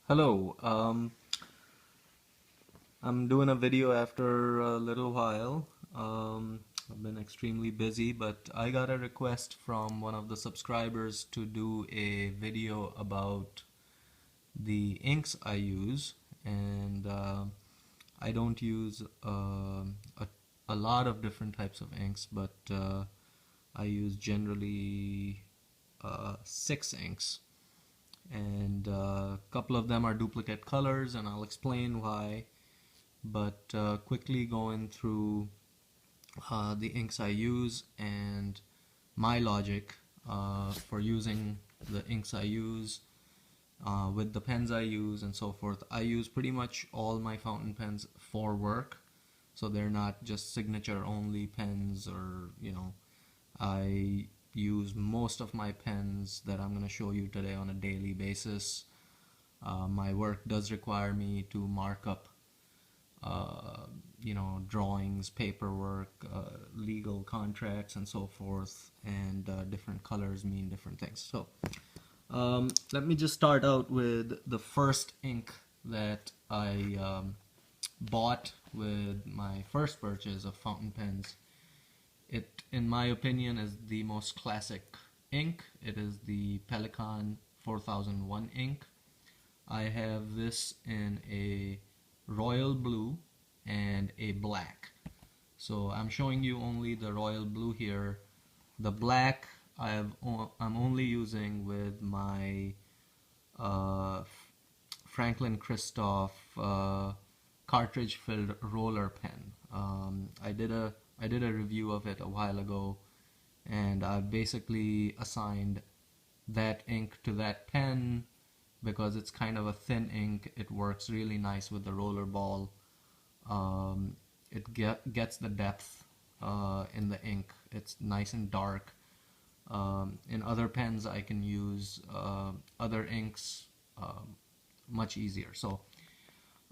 Hello, I'm doing a video after a little while. I've been extremely busy, but I got a request from one of the subscribers to do a video about the inks I use, and I don't use a lot of different types of inks, but I use generally six inks, and a couple of them are duplicate colors, and I'll explain why. But quickly going through the inks I use and my logic for using the inks I use with the pens I use and so forth. I use pretty much all my fountain pens for work, so they're not just signature only pens, or I use most of my pens that I'm going to show you today on a daily basis. My work does require me to mark up drawings, paperwork, legal contracts, and so forth, and different colors mean different things. So let me just start out with the first ink that I bought with my first purchase of fountain pens. It, in my opinion, is the most classic ink. It is the Pelikan 4001 ink. I have this in a royal blue and a black. So I'm showing you only the royal blue here. The black I'm only using with my Franklin-Christoph cartridge-filled roller pen. I did a review of it a while ago, and I basically assigned that ink to that pen because it's kind of a thin ink. It works really nice with the roller ball. It gets the depth in the ink. It's nice and dark. In other pens I can use other inks much easier. So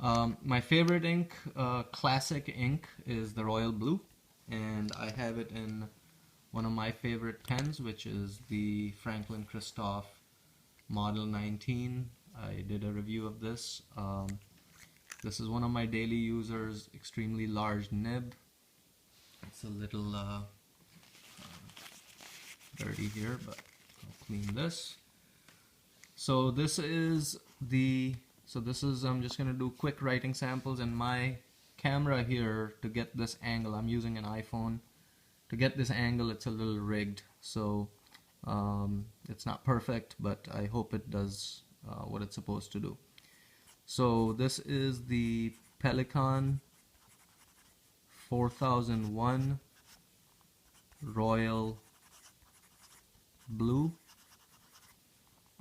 my favorite ink, classic ink, is the royal blue, and I have it in one of my favorite pens, which is the Franklin-Christoph Model 19. I did a review of this. This is one of my daily users, extremely large nib. It's a little dirty here, but I'll clean this. So this is I'm just gonna do quick writing samples, and my camera here, to get this angle, I'm using an iPhone. To get this angle, it's a little rigged, so it's not perfect, but I hope it does what it's supposed to do. So this is the Pelikan 4001 Royal Blue,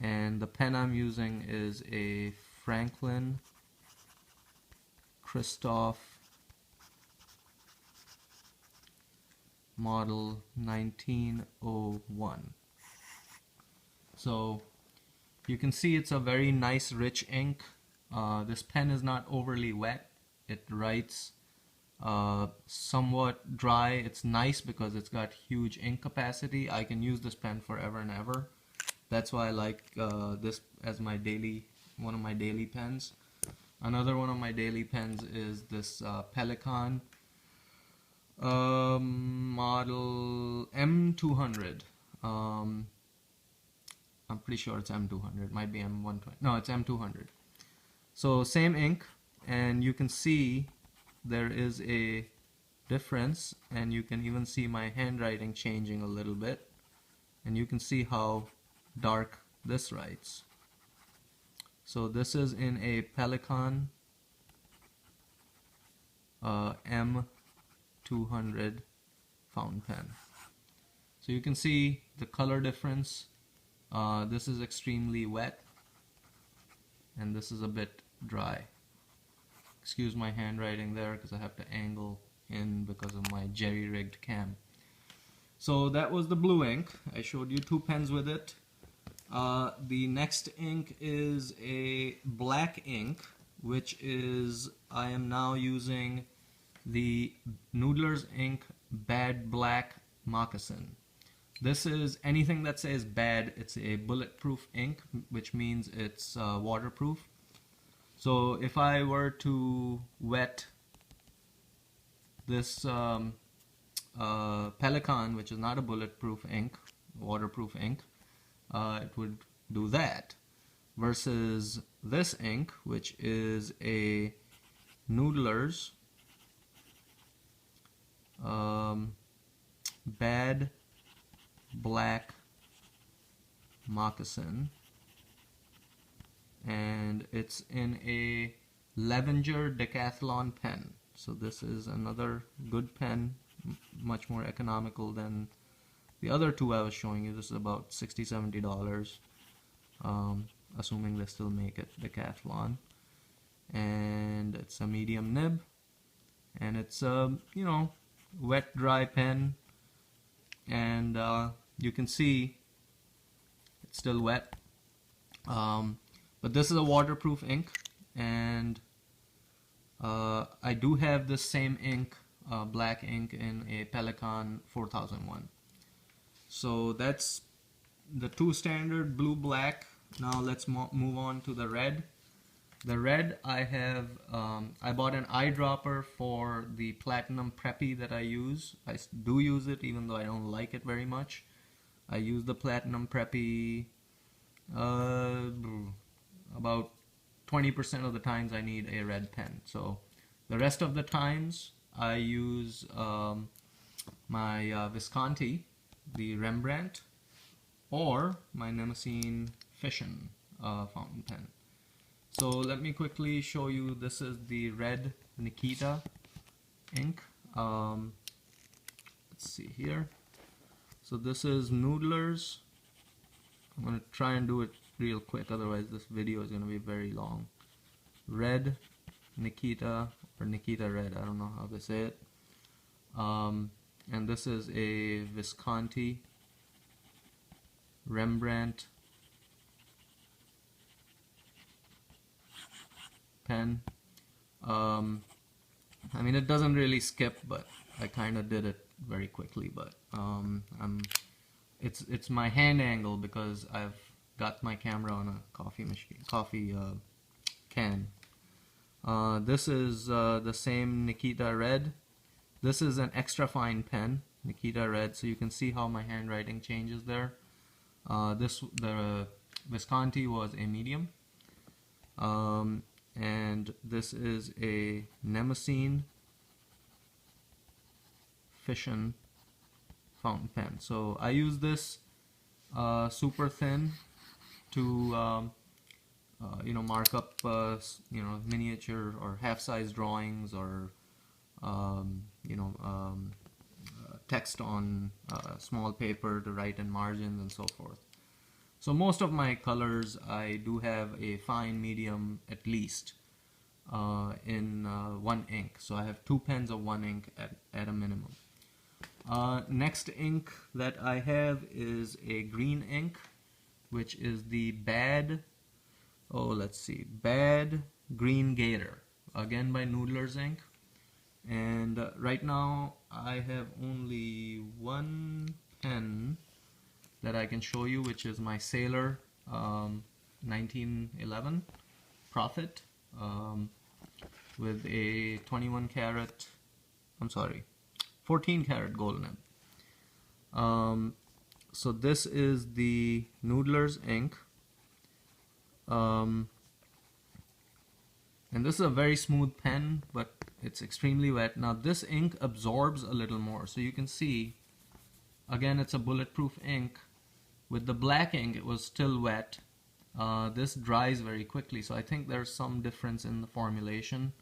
and the pen I'm using is a Franklin Christoph Model 1901. So you can see it's a very nice rich ink. This pen is not overly wet. It writes somewhat dry. It's nice because it's got huge ink capacity. I can use this pen forever and ever. That's why I like this as one of my daily pens. Another one of my daily pens is this Pelikan model M200. I'm pretty sure it's M200. It might be M120. No, it's M200. So same ink, and you can see there is a difference, and you can even see my handwriting changing a little bit, and you can see how dark this writes. So this is in a Pelikan M200 fountain pen. So you can see the color difference. This is extremely wet, and this is a bit dry. Excuse my handwriting there because I have to angle in because of my jerry-rigged cam. So that was the blue ink. I showed you two pens with it. The next ink is a black ink, which is, I am now using the Noodler's ink Bad Black Moccasin. This is, anything that says bad, it's a bulletproof ink, which means it's waterproof. So if I were to wet this Pelikan, which is not a bulletproof ink, waterproof ink, it would do that. Versus this ink, which is a Noodler's Bad Black Moccasin, and it's in a Levenger Decathlon pen. So this is another good pen, much more economical than the other two I was showing you. This is about $60–70, assuming they still make it Decathlon. And it's a medium nib, and it's a wet dry pen, and you can see it's still wet. But this is a waterproof ink, and I do have this same ink, black ink, in a Pelikan 4001. So that's the two standard blue black. Now let's move on to the red. The red, I have I bought an eyedropper for the Platinum Preppy that I use. I do use it even though I don't like it very much. I use the Platinum Preppy about 20% of the times I need a red pen. So the rest of the times I use my Visconti, the Rembrandt, or my Nemesine Fission fountain pen. So let me quickly show you. This is the red Nikita ink. Let's see here. So this is Noodler's. I'm going to try and do it real quick, otherwise this video is going to be very long. Red Nikita, or Nikita Red, I don't know how they say it. And this is a Visconti Rembrandt pen. I mean, it doesn't really skip, but I kind of did it very quickly. But it's my hand angle because I've got my camera on a coffee can. This is the same Nikita Red. This is an extra fine pen, Nikita Red, so you can see how my handwriting changes there. The Visconti was a medium. And this is a Nemesine Fission fountain pen. So I use this super thin to mark up miniature or half-size drawings, or text on small paper to write in margins and so forth. So most of my colors I do have a fine medium at least in one ink. So I have two pens of one ink at a minimum. Next ink that I have is a green ink, which is the Bad Green Gator, again by Noodler's ink. And right now I have only one pen that I can show you, which is my Sailor 1911 Prophet with a 14 karat gold nib. So this is the Noodler's ink, and this is a very smooth pen, but it's extremely wet. Now this ink absorbs a little more, so you can see again it's a bulletproof ink. With the black ink it was still wet. This dries very quickly, so I think there's some difference in the formulation.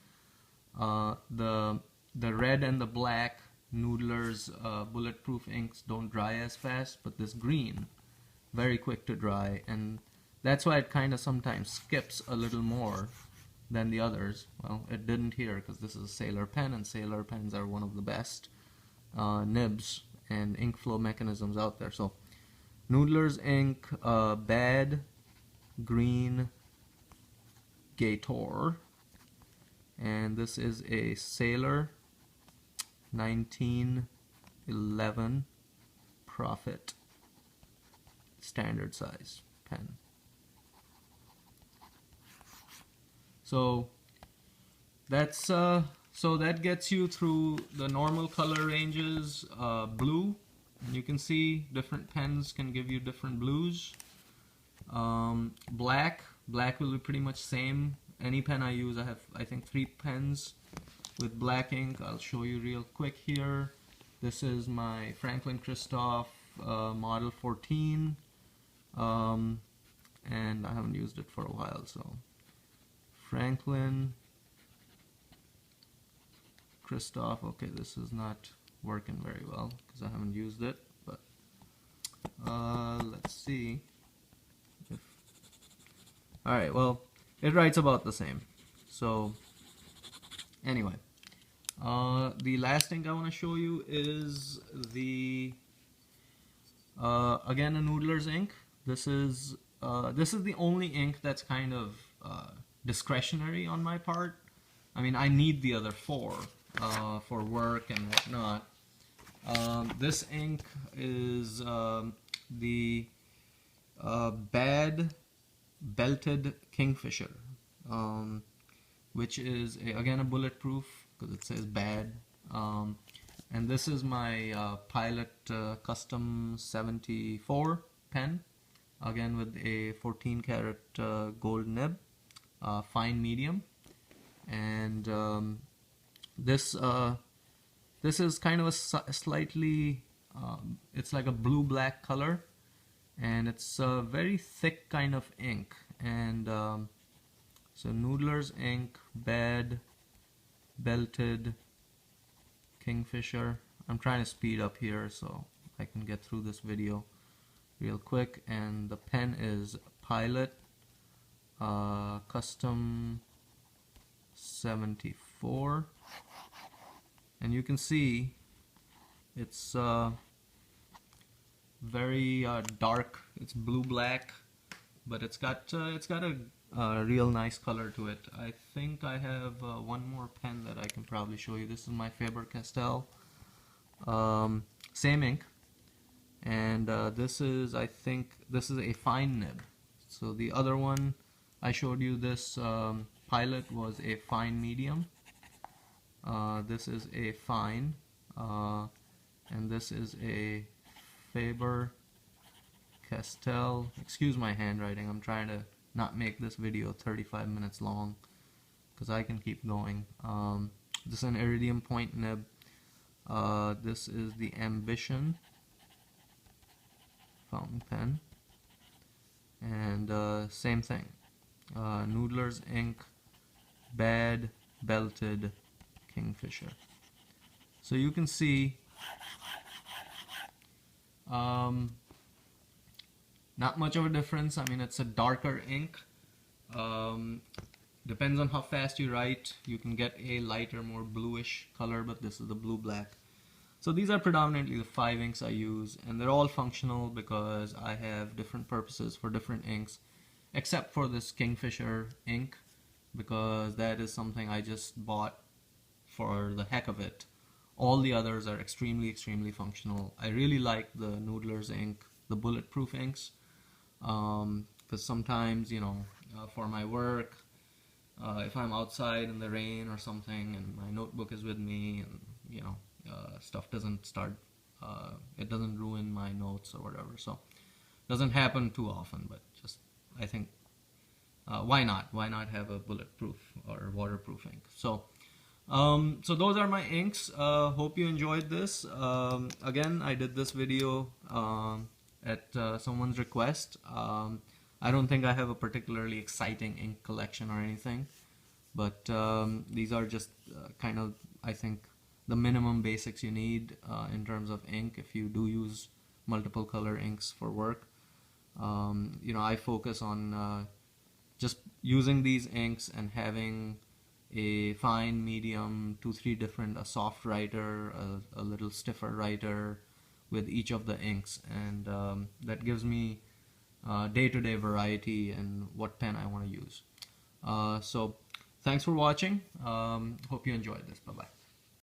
The red and the black Noodler's bulletproof inks don't dry as fast, but this green, very quick to dry, and that's why it kind of sometimes skips a little more than the others. Well, it didn't here because this is a Sailor pen, and Sailor pens are one of the best nibs and ink flow mechanisms out there. So Noodler's ink, Bad Green Gator, and this is a Sailor 1911 Prophet standard size pen. So that's so that gets you through the normal color ranges. Blue, and you can see different pens can give you different blues. Black will be pretty much same. Any pen I use, I have I think 3 pens with black ink. I'll show you real quick here. This is my Franklin Christoph Model 14, and I haven't used it for a while. So Franklin Christoph. Okay, this is not working very well because I haven't used it, but let's see if... Alright, well, it writes about the same. So anyway, the last ink I want to show you is the again a Noodler's ink. This is the only ink that's kind of discretionary on my part. I mean, I need the other 4 for work and whatnot. This ink is the Bad Belted Kingfisher, which is again a bulletproof because it says bad. And this is my Pilot Custom 74 pen, again with a 14 karat gold nib, fine medium. And this is kind of a slightly it's like a blue-black color, and it's a very thick kind of ink. And so Noodler's ink, Bad Belted Kingfisher. I'm trying to speed up here so I can get through this video real quick. And the pen is Pilot Custom 74, and you can see it's very dark. It's blue-black, but it's got a real nice color to it. I think I have one more pen that I can probably show you. This is my Faber-Castell, same ink, and this is, I think this is a fine nib. So the other one I showed you, this Pilot, was a fine medium. This is a fine, and this is a Faber-Castell. Excuse my handwriting. I'm trying to not make this video 35 minutes long because I can keep going. This is an iridium point nib. This is the Ambition fountain pen, and same thing. Noodler's ink, Bad Belted Kingfisher. So you can see not much of a difference. I mean, it's a darker ink. Depends on how fast you write. You can get a lighter, more bluish color, but this is the blue-black. So these are predominantly the 5 inks I use, and they're all functional because I have different purposes for different inks, except for this Kingfisher ink, because that is something I just bought for the heck of it. All the others are extremely functional. I really like the Noodler's ink, the bulletproof inks, because sometimes, you know, for my work, if I'm outside in the rain or something and my notebook is with me, and you know, stuff doesn't start, it doesn't ruin my notes or whatever. So it doesn't happen too often, but just, I think, why not have a bulletproof or waterproof ink? So so those are my inks. Hope you enjoyed this. Again, I did this video at someone's request. I don't think I have a particularly exciting ink collection or anything, but these are just kind of, I think, the minimum basics you need in terms of ink if you do use multiple color inks for work. You know, I focus on just using these inks and having a fine, medium, 2-3 different, a soft writer, a little stiffer writer with each of the inks, and that gives me day-to-day variety in what pen I want to use. So thanks for watching. Hope you enjoyed this. Bye-bye.